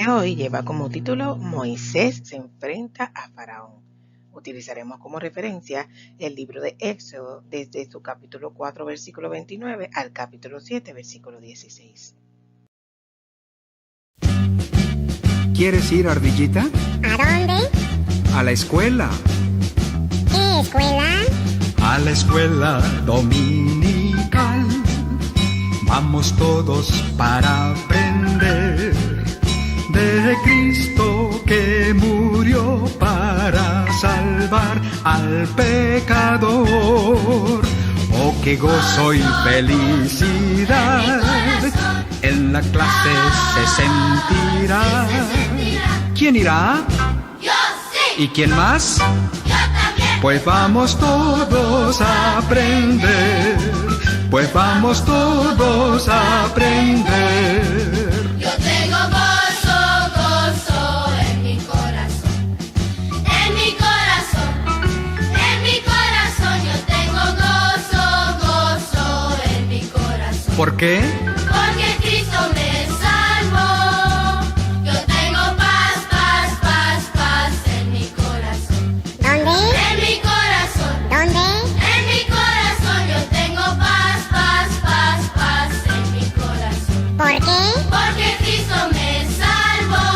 de hoy lleva como título Moisés se enfrenta a Faraón. Utilizaremos como referencia el libro de Éxodo desde su capítulo 4, versículo 29 al capítulo 7, versículo 16. ¿Quieres ir, ardillita? ¿A dónde? A la escuela. ¿Qué escuela? A la escuela dominical. Vamos todos para aprender de Cristo que murió para salvar al pecador. Oh, qué gozo y felicidad en la clase se sentirá. ¿Quién irá? ¡Yo sí! ¿Y quién más? ¡Yo también! Pues vamos todos a aprender. Pues vamos todos a aprender. Yo tengo gozo, gozo en mi corazón. En mi corazón, en mi corazón. Yo tengo gozo, gozo en mi corazón. ¿Por qué? Porque Cristo me salvó. Yo tengo paz, paz, paz, paz en mi corazón. ¿Dónde? En mi corazón. ¿Dónde? En mi corazón yo tengo paz, paz, paz, paz en mi corazón. ¿Por qué? Porque Cristo me salvó.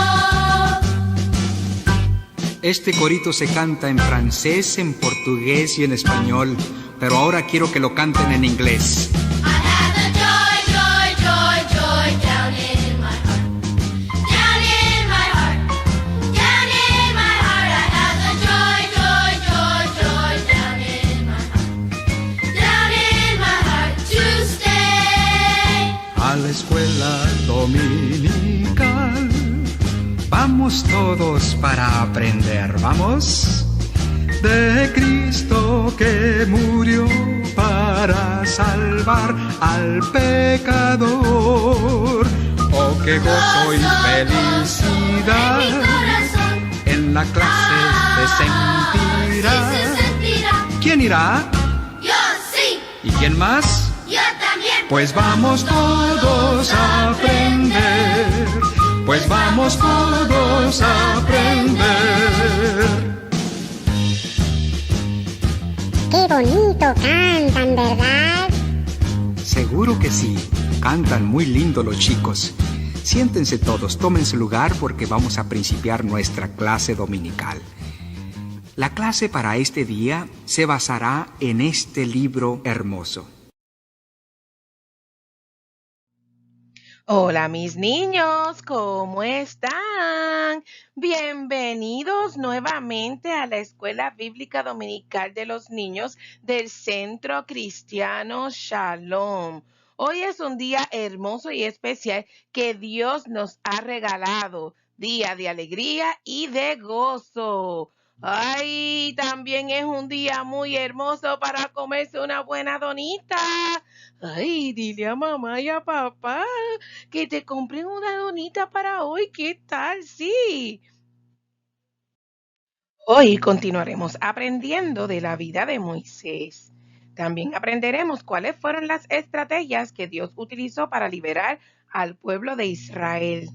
Este corito se canta en francés, en portugués y en español, pero ahora quiero que lo canten en inglés. I have the joy, joy, joy, joy down in my heart. Down in my heart. Down in my heart. I have the joy, joy, joy, joy down in my heart. Down in my heart to stay. A la escuela dominical. Vamos todos para aprender, ¿vamos? De Cristo que murió para salvar al pecador. Oh, qué gozo y felicidad En mi corazón. en la clase se sentirá. Sí se sentirá. ¿Quién irá? Yo sí. ¿Y quién más? Yo también. Pues vamos todos a aprender. Pues vamos todos a aprender. Qué bonito cantan, ¿verdad? Seguro que sí. Cantan muy lindo los chicos. Siéntense todos, tomen su lugar porque vamos a principiar nuestra clase dominical. La clase para este día se basará en este libro hermoso. Hola mis niños, ¿cómo están? Bienvenidos nuevamente a la Escuela Bíblica Dominical de los Niños del Centro Cristiano Shalom. Hoy es un día hermoso y especial que Dios nos ha regalado, día de alegría y de gozo. Ay, también es un día muy hermoso para comerse una buena donita. Ay, dile a mamá y a papá que te compren una donita para hoy. ¿Qué tal? Sí. Hoy continuaremos aprendiendo de la vida de Moisés. También aprenderemos cuáles fueron las estrategias que Dios utilizó para liberar al pueblo de Israel.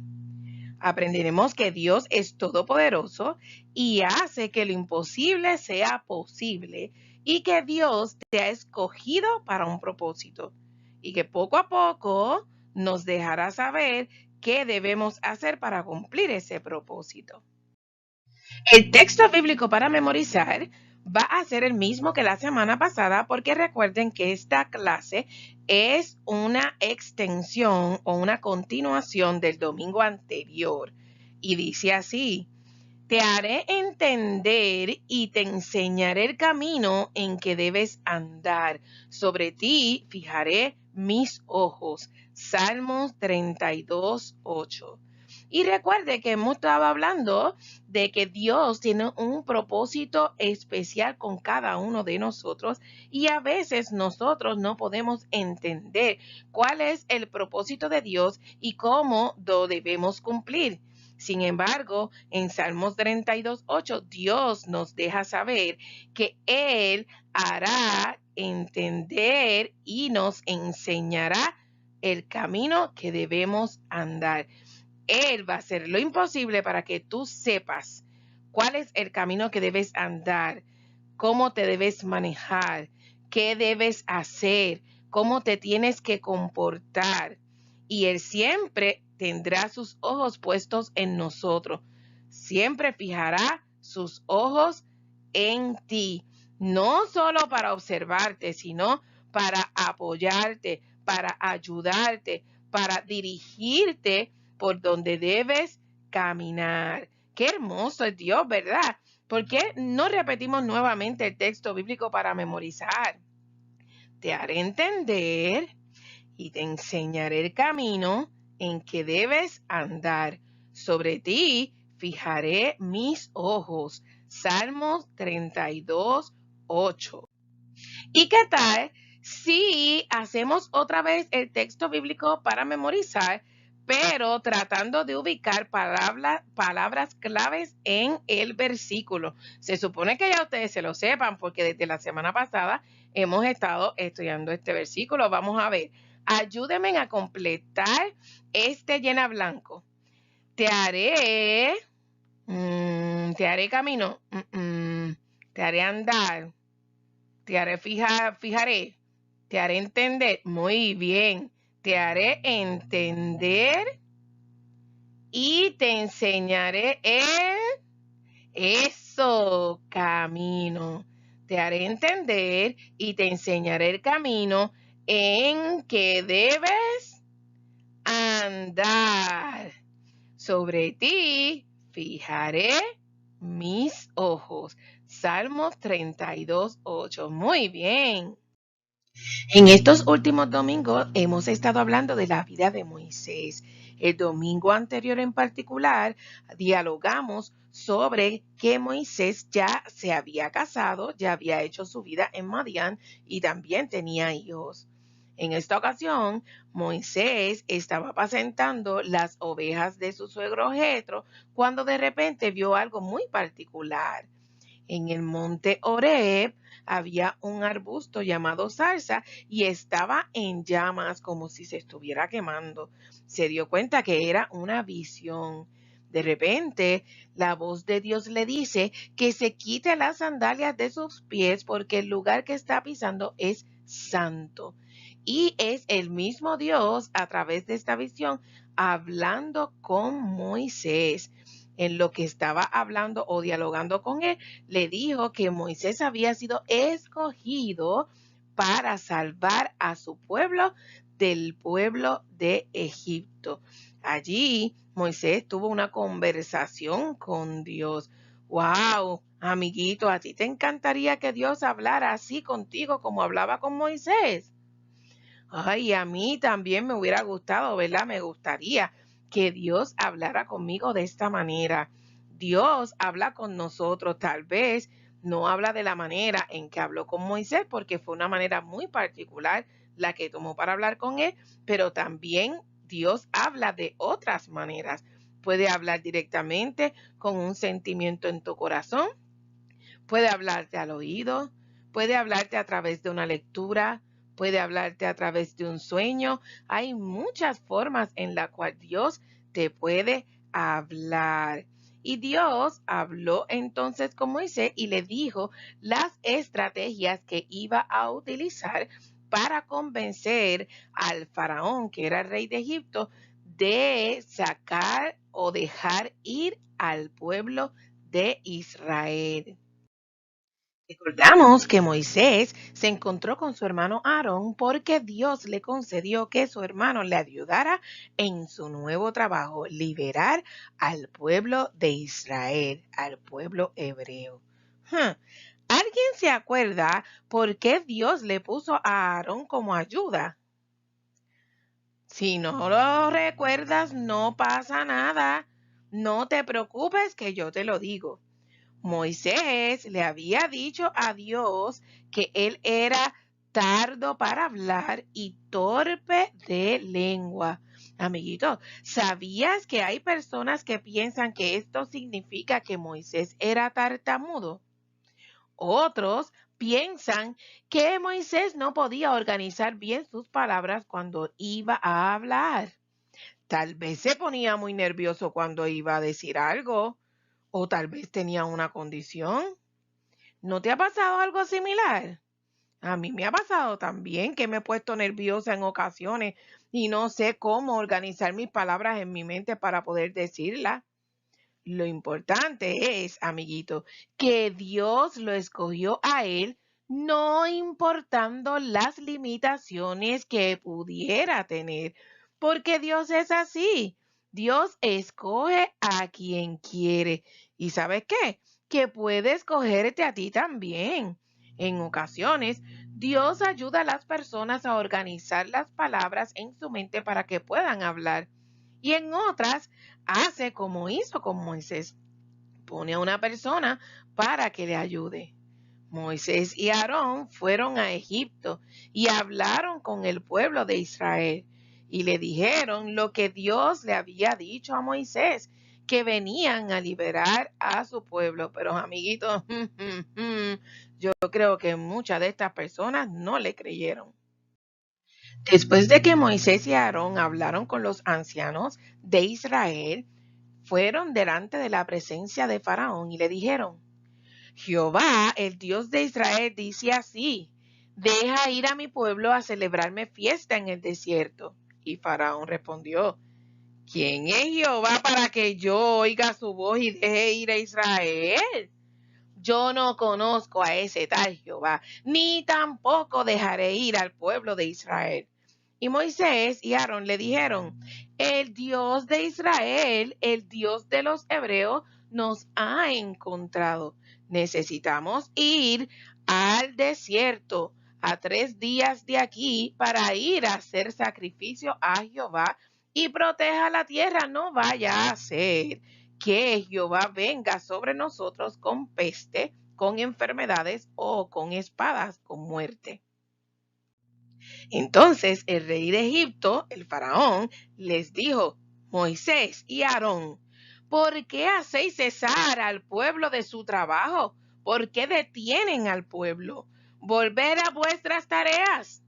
Aprenderemos que Dios es todopoderoso y hace que lo imposible sea posible y que Dios te ha escogido para un propósito y que poco a poco nos dejará saber qué debemos hacer para cumplir ese propósito. El texto bíblico para memorizar va a ser el mismo que la semana pasada porque recuerden que esta clase es una extensión o una continuación del domingo anterior y dice así: te haré entender y te enseñaré el camino en que debes andar. Sobre ti fijaré mis ojos. Salmos 32:8. Y recuerde que hemos estado hablando de que Dios tiene un propósito especial con cada uno de nosotros y a veces nosotros no podemos entender cuál es el propósito de Dios y cómo lo debemos cumplir. Sin embargo, en Salmos 32:8, Dios nos deja saber que Él hará entender y nos enseñará el camino que debemos andar. Él va a hacer lo imposible para que tú sepas cuál es el camino que debes andar, cómo te debes manejar, qué debes hacer, cómo te tienes que comportar. Y Él siempre tendrá sus ojos puestos en nosotros. Siempre fijará sus ojos en ti. No solo para observarte, sino para apoyarte, para ayudarte, para dirigirte por donde debes caminar. Qué hermoso es Dios, ¿verdad? ¿Por qué no repetimos nuevamente el texto bíblico para memorizar? Te haré entender y te enseñaré el camino en que debes andar. Sobre ti fijaré mis ojos. Salmos 32, 8. ¿Y qué tal si hacemos otra vez el texto bíblico para memorizar, pero tratando de ubicar palabras claves en el versículo? Se supone que ya ustedes se lo sepan porque desde la semana pasada hemos estado estudiando este versículo. Vamos a ver. Ayúdenme a completar este llena blanco. Te haré camino, te haré andar, te haré fijaré, te haré entender. Muy bien, te haré entender y te enseñaré eso, camino. Te haré entender y te enseñaré el camino en que debes andar. Sobre ti fijaré mis ojos. Salmos 32, 8. Muy bien. En estos últimos domingos hemos estado hablando de la vida de Moisés. El domingo anterior en particular dialogamos sobre que Moisés ya se había casado, ya había hecho su vida en Madián y también tenía hijos. En esta ocasión, Moisés estaba apacentando las ovejas de su suegro Jetro cuando de repente vio algo muy particular. En el monte Horeb había un arbusto llamado zarza y estaba en llamas como si se estuviera quemando. Se dio cuenta que era una visión. De repente, la voz de Dios le dice que se quite las sandalias de sus pies porque el lugar que está pisando es santo. Y es el mismo Dios a través de esta visión hablando con Moisés. En lo que estaba hablando o dialogando con él, le dijo que Moisés había sido escogido para salvar a su pueblo del pueblo de Egipto. Allí Moisés tuvo una conversación con Dios. ¡Wow! Amiguito, ¿a ti te encantaría que Dios hablara así contigo como hablaba con Moisés? Ay, a mí también me hubiera gustado, ¿verdad? Me gustaría que Dios hablara conmigo de esta manera. Dios habla con nosotros, tal vez no habla de la manera en que habló con Moisés, porque fue una manera muy particular la que tomó para hablar con él, pero también Dios habla de otras maneras. Puede hablar directamente con un sentimiento en tu corazón, puede hablarte al oído, puede hablarte a través de una lectura, puede hablarte a través de un sueño. Hay muchas formas en las cuales Dios te puede hablar. Y Dios habló entonces con Moisés y le dijo las estrategias que iba a utilizar para convencer al faraón, que era el rey de Egipto, de sacar o dejar ir al pueblo de Israel. Recordamos que Moisés se encontró con su hermano Aarón porque Dios le concedió que su hermano le ayudara en su nuevo trabajo, liberar al pueblo de Israel, al pueblo hebreo. ¿Alguien se acuerda por qué Dios le puso a Aarón como ayuda? Si no lo recuerdas, no pasa nada. No te preocupes que yo te lo digo. Moisés le había dicho a Dios que él era tardo para hablar y torpe de lengua. Amiguito, ¿sabías que hay personas que piensan que esto significa que Moisés era tartamudo? Otros piensan que Moisés no podía organizar bien sus palabras cuando iba a hablar. Tal vez se ponía muy nervioso cuando iba a decir algo, o tal vez tenía una condición. ¿No te ha pasado algo similar? A mí me ha pasado también que me he puesto nerviosa en ocasiones y no sé cómo organizar mis palabras en mi mente para poder decirlas. Lo importante es, amiguito, que Dios lo escogió a él, no importando las limitaciones que pudiera tener, porque Dios es así. Dios escoge a quien quiere. ¿Y sabes qué? Que puede escogerte a ti también. En ocasiones, Dios ayuda a las personas a organizar las palabras en su mente para que puedan hablar. Y en otras, hace como hizo con Moisés. Pone a una persona para que le ayude. Moisés y Aarón fueron a Egipto y hablaron con el pueblo de Israel y le dijeron lo que Dios le había dicho a Moisés, que venían a liberar a su pueblo. Pero amiguitos, yo creo que muchas de estas personas no le creyeron. Después de que Moisés y Aarón hablaron con los ancianos de Israel, fueron delante de la presencia de Faraón y le dijeron: Jehová, el Dios de Israel, dice así: deja ir a mi pueblo a celebrarme fiesta en el desierto. Y Faraón respondió: ¿quién es Jehová para que yo oiga su voz y deje ir a Israel? Yo no conozco a ese tal Jehová, ni tampoco dejaré ir al pueblo de Israel. Y Moisés y Aarón le dijeron: el Dios de Israel, el Dios de los hebreos, nos ha encontrado. Necesitamos ir al desierto a 3 días de aquí para ir a hacer sacrificio a Jehová y proteja la tierra. No vaya a ser que Jehová venga sobre nosotros con peste, con enfermedades o con espadas, con muerte. Entonces el rey de Egipto, el faraón, les dijo: Moisés y Aarón, ¿por qué hacéis cesar al pueblo de su trabajo? ¿Por qué detienen al pueblo? Volver a vuestras tareas.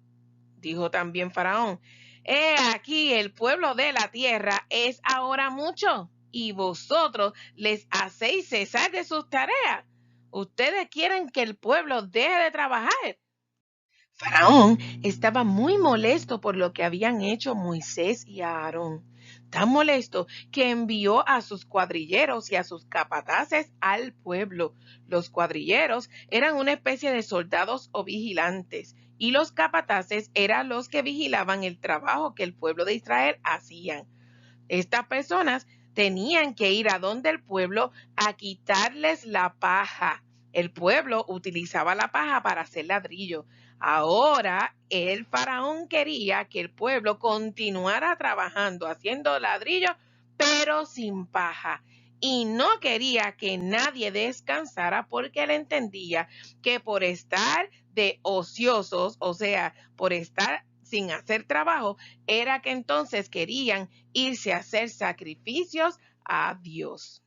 Dijo también Faraón: he aquí el pueblo de la tierra es ahora mucho, y vosotros les hacéis cesar de sus tareas. Ustedes quieren que el pueblo deje de trabajar. Faraón estaba muy molesto por lo que habían hecho Moisés y Aarón. Tan molesto que envió a sus cuadrilleros y a sus capataces al pueblo. Los cuadrilleros eran una especie de soldados o vigilantes, y los capataces eran los que vigilaban el trabajo que el pueblo de Israel hacían. Estas personas tenían que ir a donde el pueblo a quitarles la paja. El pueblo utilizaba la paja para hacer ladrillo. Ahora el faraón quería que el pueblo continuara trabajando, haciendo ladrillo, pero sin paja. Y no quería que nadie descansara porque él entendía que por estar de ociosos, o sea, por estar sin hacer trabajo, era que entonces querían irse a hacer sacrificios a Dios.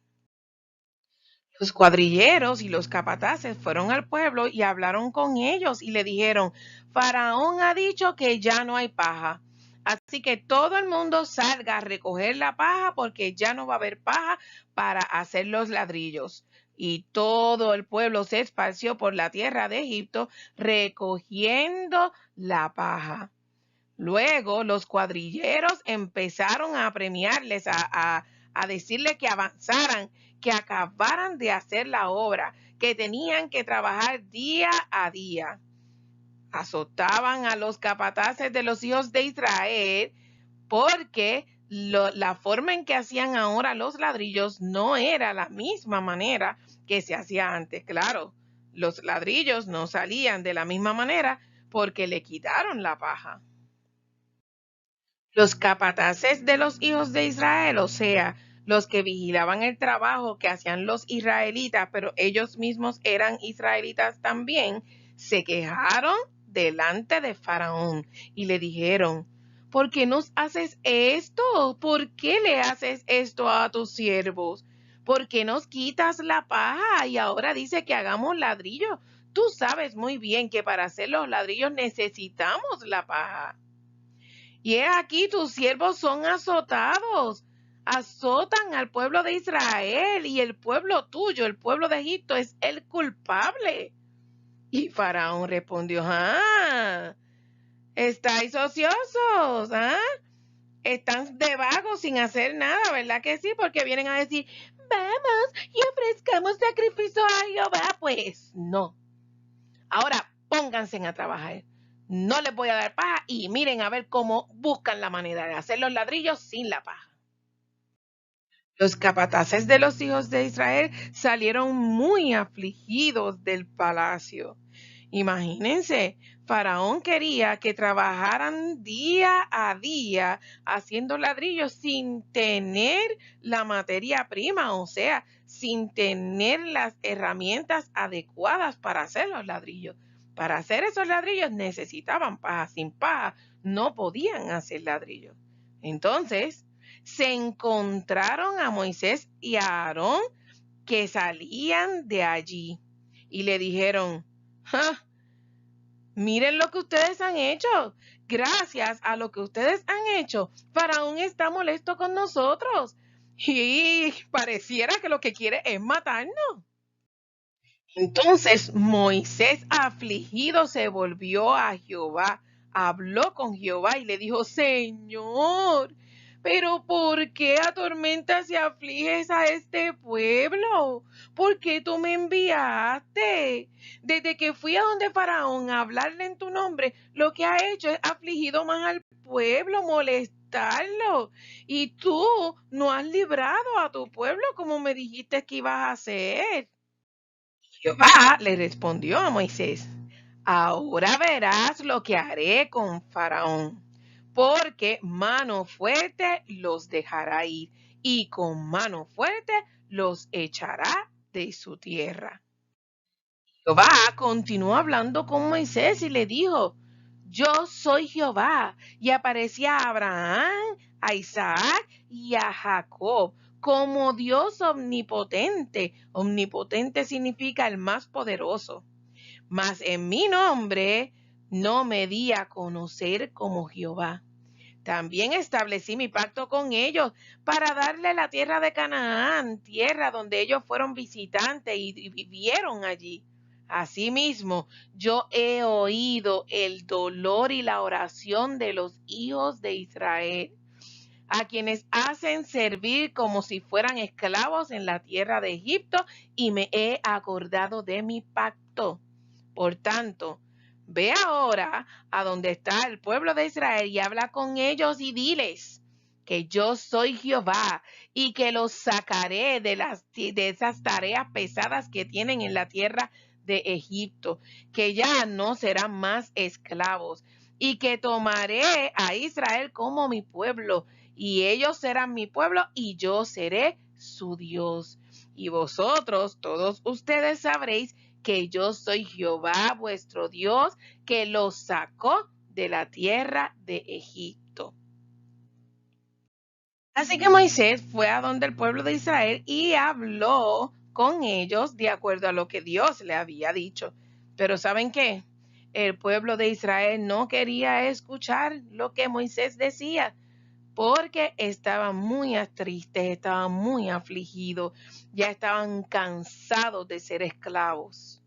Los cuadrilleros y los capataces fueron al pueblo y hablaron con ellos y le dijeron: Faraón ha dicho que ya no hay paja, así que todo el mundo salga a recoger la paja porque ya no va a haber paja para hacer los ladrillos. Y todo el pueblo se esparció por la tierra de Egipto recogiendo la paja. Luego los cuadrilleros empezaron a premiarles, a decirles que avanzaran, que acabaran de hacer la obra, que tenían que trabajar día a día. Azotaban a los capataces de los hijos de Israel porque la forma en que hacían ahora los ladrillos no era la misma manera que se hacía antes. Claro, los ladrillos no salían de la misma manera porque le quitaron la paja. Los capataces de los hijos de Israel, o sea, los que vigilaban el trabajo que hacían los israelitas, pero ellos mismos eran israelitas también, se quejaron delante de Faraón y le dijeron: ¿por qué nos haces esto? ¿Por qué le haces esto a tus siervos? ¿Por qué nos quitas la paja y ahora dice que hagamos ladrillos? Tú sabes muy bien que para hacer los ladrillos necesitamos la paja. Y he aquí tus siervos son azotados. Azotan al pueblo de Israel y el pueblo tuyo, el pueblo de Egipto, es el culpable. Y Faraón respondió, estáis ociosos, están de vagos sin hacer nada, ¿verdad que sí? Porque vienen a decir, vamos y ofrezcamos sacrificio a Jehová. Pues no. Ahora pónganse a trabajar. No les voy a dar paja y miren a ver cómo buscan la manera de hacer los ladrillos sin la paja. Los capataces de los hijos de Israel salieron muy afligidos del palacio. Imagínense, Faraón quería que trabajaran día a día haciendo ladrillos sin tener la materia prima, o sea, sin tener las herramientas adecuadas para hacer los ladrillos. Para hacer esos ladrillos necesitaban paja. Sin paja no podían hacer ladrillos. Entonces, se encontraron a Moisés y a Aarón que salían de allí y le dijeron, miren lo que ustedes han hecho. Gracias a lo que ustedes han hecho, Faraón está molesto con nosotros y pareciera que lo que quiere es matarnos. Entonces Moisés, afligido, se volvió a Jehová, habló con Jehová y le dijo, Señor, ¿pero por qué atormentas y afliges a este pueblo? ¿Por qué tú me enviaste? Desde que fui a donde Faraón a hablarle en tu nombre, lo que ha hecho es afligido más al pueblo, molestarlo. Y tú no has librado a tu pueblo como me dijiste que ibas a hacer. Jehová le respondió a Moisés, ahora verás lo que haré con Faraón, porque mano fuerte los dejará ir y con mano fuerte los echará de su tierra. Jehová continuó hablando con Moisés y le dijo, yo soy Jehová, y aparecía a Abraham, a Isaac y a Jacob como Dios omnipotente. Omnipotente significa el más poderoso. Mas en mi nombre no me di a conocer como Jehová. También establecí mi pacto con ellos para darle la tierra de Canaán, tierra donde ellos fueron visitantes y vivieron allí. Asimismo, yo he oído el dolor y la oración de los hijos de Israel, a quienes hacen servir como si fueran esclavos en la tierra de Egipto, y me he acordado de mi pacto. Por tanto, ve ahora a donde está el pueblo de Israel y habla con ellos y diles que yo soy Jehová y que los sacaré de esas tareas pesadas que tienen en la tierra de Egipto, que ya no serán más esclavos, y que tomaré a Israel como mi pueblo, y ellos serán mi pueblo y yo seré su Dios. Y vosotros, todos ustedes, sabréis que yo soy Jehová vuestro Dios, que los sacó de la tierra de Egipto. Así que Moisés fue a donde el pueblo de Israel y habló con ellos de acuerdo a lo que Dios le había dicho. Pero ¿saben qué? El pueblo de Israel no quería escuchar lo que Moisés decía, porque estaban muy tristes, estaban muy afligidos, ya estaban cansados de ser esclavos.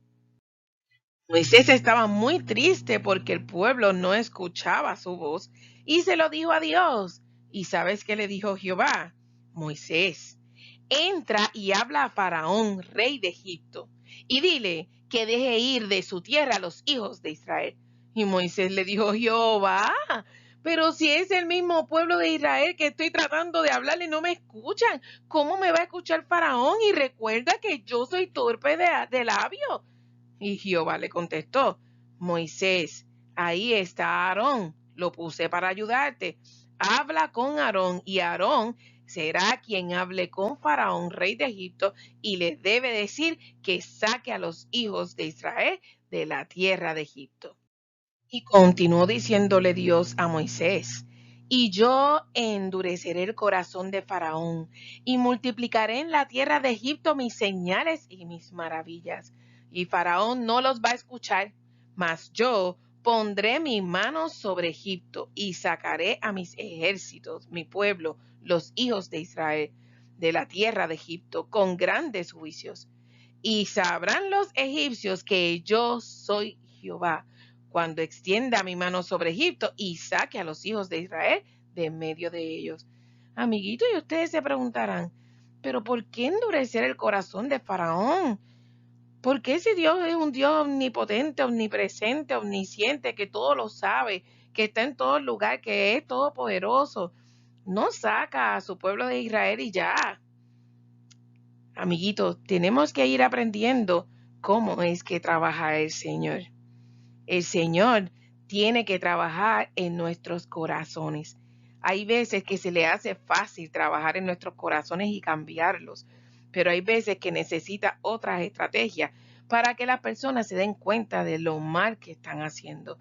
Moisés estaba muy triste porque el pueblo no escuchaba su voz y se lo dijo a Dios. ¿Y sabes qué le dijo Jehová? Moisés, entra y habla a Faraón, rey de Egipto, y dile que deje ir de su tierra a los hijos de Israel. Y Moisés le dijo, Jehová, pero si es el mismo pueblo de Israel que estoy tratando de hablarle, no me escuchan. ¿Cómo me va a escuchar Faraón? Y recuerda que yo soy torpe de labios. Y Jehová le contestó, Moisés, ahí está Aarón, lo puse para ayudarte. Habla con Aarón y Aarón será quien hable con Faraón, rey de Egipto, y le debe decir que saque a los hijos de Israel de la tierra de Egipto. Y continuó diciéndole Dios a Moisés, y yo endureceré el corazón de Faraón y multiplicaré en la tierra de Egipto mis señales y mis maravillas. Y Faraón no los va a escuchar, mas yo Pondré mi mano sobre Egipto y sacaré a mis ejércitos, mi pueblo, los hijos de Israel, de la tierra de Egipto, con grandes juicios. Y sabrán los egipcios que yo soy Jehová, cuando extienda mi mano sobre Egipto y saque a los hijos de Israel de en medio de ellos. Amiguitos, y ustedes se preguntarán, ¿pero por qué endurecer el corazón de Faraón? ¿Por qué si Dios es un Dios omnipotente, omnipresente, omnisciente, que todo lo sabe, que está en todo lugar, que es todopoderoso, no saca a su pueblo de Israel y ya? Amiguitos, tenemos que ir aprendiendo cómo es que trabaja el Señor. El Señor tiene que trabajar en nuestros corazones. Hay veces que se le hace fácil trabajar en nuestros corazones y cambiarlos, pero hay veces que necesita otras estrategias para que las personas se den cuenta de lo mal que están haciendo.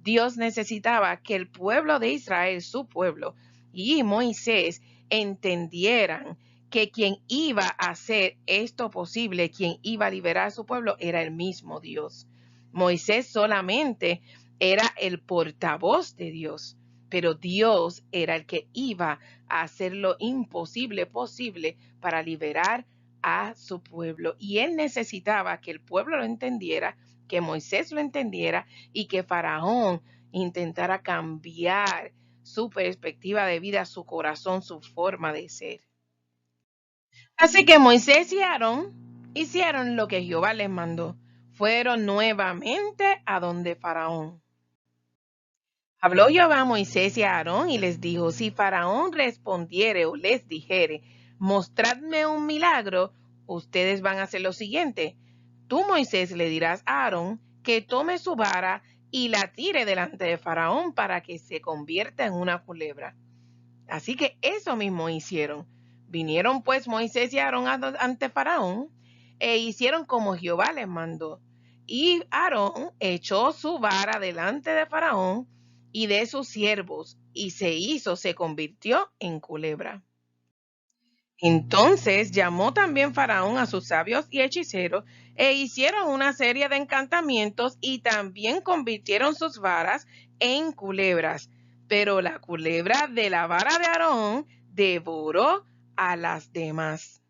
Dios necesitaba que el pueblo de Israel, su pueblo, y Moisés entendieran que quien iba a hacer esto posible, quien iba a liberar a su pueblo, era el mismo Dios. Moisés solamente era el portavoz de Dios, pero Dios era el que iba a hacer lo imposible posible para liberar a su pueblo. Y él necesitaba que el pueblo lo entendiera, que Moisés lo entendiera y que Faraón intentara cambiar su perspectiva de vida, su corazón, su forma de ser. Así que Moisés y Aarón hicieron lo que Jehová les mandó. Fueron nuevamente a donde Faraón. Habló Jehová a Moisés y a Aarón y les dijo, si Faraón respondiere o les dijere, mostradme un milagro, ustedes van a hacer lo siguiente. Tú, Moisés, le dirás a Aarón que tome su vara y la tire delante de Faraón para que se convierta en una culebra. Así que eso mismo hicieron. Vinieron pues Moisés y Aarón ante Faraón e hicieron como Jehová les mandó. Y Aarón echó su vara delante de Faraón y de sus siervos, y se convirtió en culebra. Entonces llamó también Faraón a sus sabios y hechiceros, e hicieron una serie de encantamientos, y también convirtieron sus varas en culebras. Pero la culebra de la vara de Aarón devoró a las demás.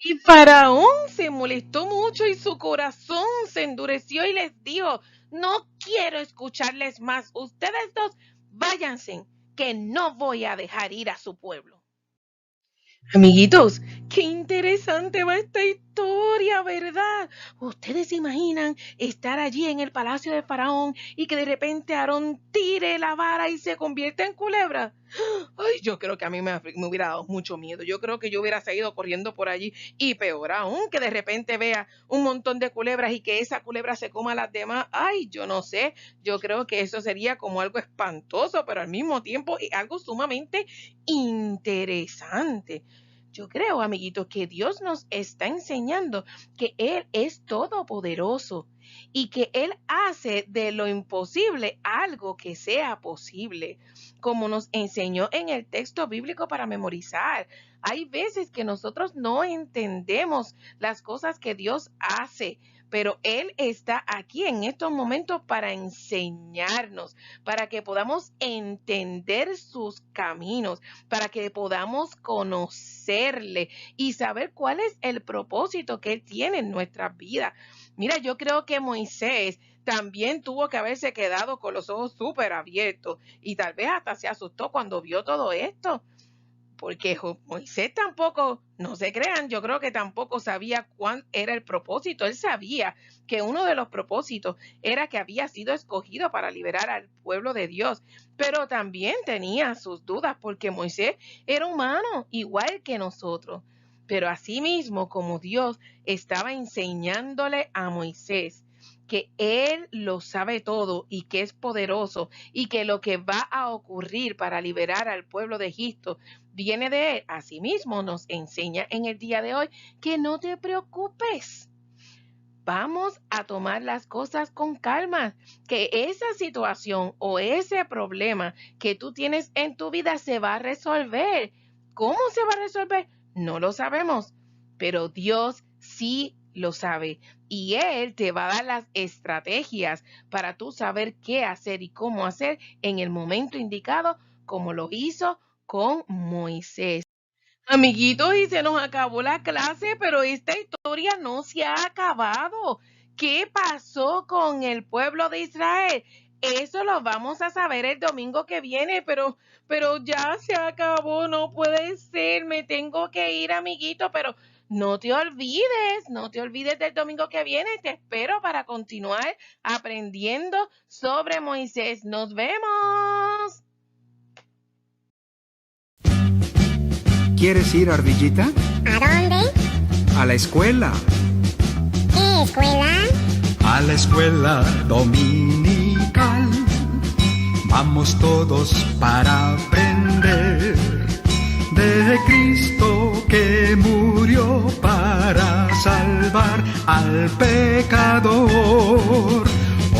Y Faraón se molestó mucho y su corazón se endureció y les dijo, no quiero escucharles más. Ustedes dos, váyanse, que no voy a dejar ir a su pueblo. Amiguitos, qué interesante va esta historia, ¿verdad? ¿Ustedes se imaginan estar allí en el palacio de Faraón y que de repente Aarón tire la vara y se convierta en culebra? Ay, yo creo que a mí me hubiera dado mucho miedo. Yo creo que yo hubiera seguido corriendo por allí y peor aún, que de repente vea un montón de culebras y que esa culebra se coma a las demás. Ay, yo no sé. Yo creo que eso sería como algo espantoso, pero al mismo tiempo algo sumamente interesante. Yo creo, amiguitos, que Dios nos está enseñando que Él es todopoderoso y que Él hace de lo imposible algo que sea posible, como nos enseñó en el texto bíblico para memorizar. Hay veces que nosotros no entendemos las cosas que Dios hace, pero Él está aquí en estos momentos para enseñarnos, para que podamos entender sus caminos, para que podamos conocerle y saber cuál es el propósito que Él tiene en nuestras vidas. Mira, yo creo que Moisés también tuvo que haberse quedado con los ojos súper abiertos y tal vez hasta se asustó cuando vio todo esto. Porque Moisés tampoco, no se crean, yo creo que tampoco sabía cuál era el propósito. Él sabía que uno de los propósitos era que había sido escogido para liberar al pueblo de Dios, pero también tenía sus dudas porque Moisés era humano, igual que nosotros. Pero asimismo, como Dios estaba enseñándole a Moisés que Él lo sabe todo y que es poderoso y que lo que va a ocurrir para liberar al pueblo de Egipto viene de Él. Asimismo nos enseña en el día de hoy que no te preocupes. Vamos a tomar las cosas con calma, que esa situación o ese problema que tú tienes en tu vida se va a resolver. ¿Cómo se va a resolver? No lo sabemos, pero Dios sí lo sabe. Y Él te va a dar las estrategias para tú saber qué hacer y cómo hacer en el momento indicado, como lo hizo con Moisés. Amiguitos, y se nos acabó la clase, pero esta historia no se ha acabado. ¿Qué pasó con el pueblo de Israel? Eso lo vamos a saber el domingo que viene, pero ya se acabó, no puede ser, me tengo que ir, amiguito, pero no te olvides del domingo que viene, te espero para continuar aprendiendo sobre Moisés. ¡Nos vemos! ¿Quieres ir, Ardillita? ¿A dónde? A la escuela. ¿Qué escuela? A la escuela dominical. Vamos todos para aprender de Cristo que murió para salvar al pecador.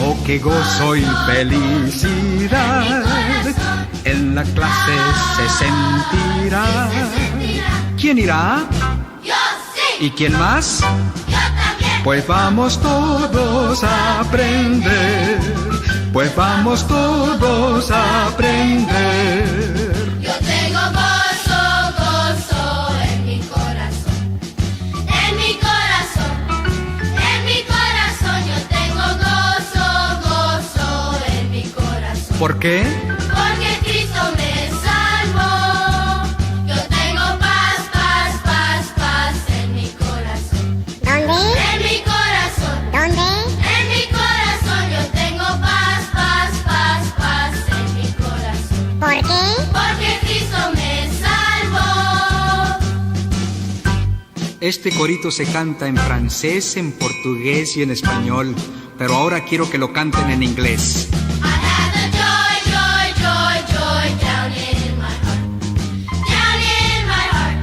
Oh, qué gozo y felicidad en la clase se sentirá. ¿Quién irá? Yo sí. ¿Y quién más? Yo también. Pues vamos todos a aprender. Pues vamos todos a aprender. Yo tengo gozo, gozo en mi corazón. En mi corazón. En mi corazón. Yo tengo gozo, gozo en mi corazón. ¿Por qué? Porque Cristo me salvó. Yo tengo paz, paz, paz, paz en mi corazón. ¿Dónde? En mi corazón. ¿Dónde? En mi corazón yo tengo paz, paz, paz, paz en mi corazón. ¿Por qué? Porque Cristo me salvó. Este corito se canta en francés, en portugués y en español, pero ahora quiero que lo canten en inglés. I have the joy, joy, joy, joy down in my heart. Down in my heart.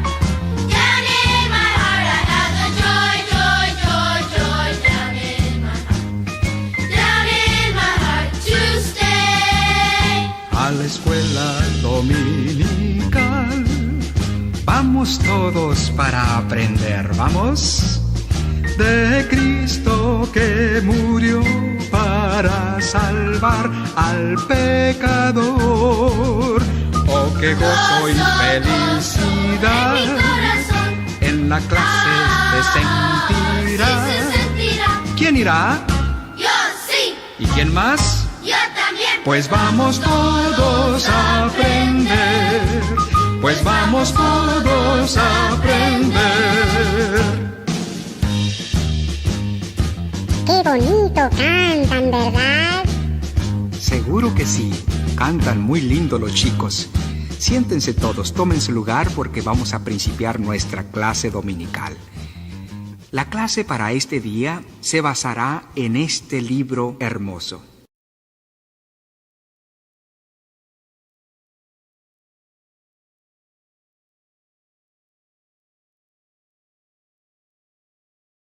Down in my heart. I have the joy, joy, joy, joy down in my heart. Down in my heart to stay. A la escuela dominical. Vamos todos para aprender, ¿vamos? De Cristo que murió para salvar al pecador. Oh, qué gozo y En mi felicidad corazón. en la clase se sentirá. Sí se sentirá. ¿Quién irá? Yo sí. ¿Y quién más? Yo también. Pues vamos todos a aprender. Pues vamos todos a aprender. Qué bonito cantan, ¿verdad? Seguro que sí. Cantan muy lindo los chicos. Siéntense todos, tomen su lugar porque vamos a principiar nuestra clase dominical. La clase para este día se basará en este libro hermoso.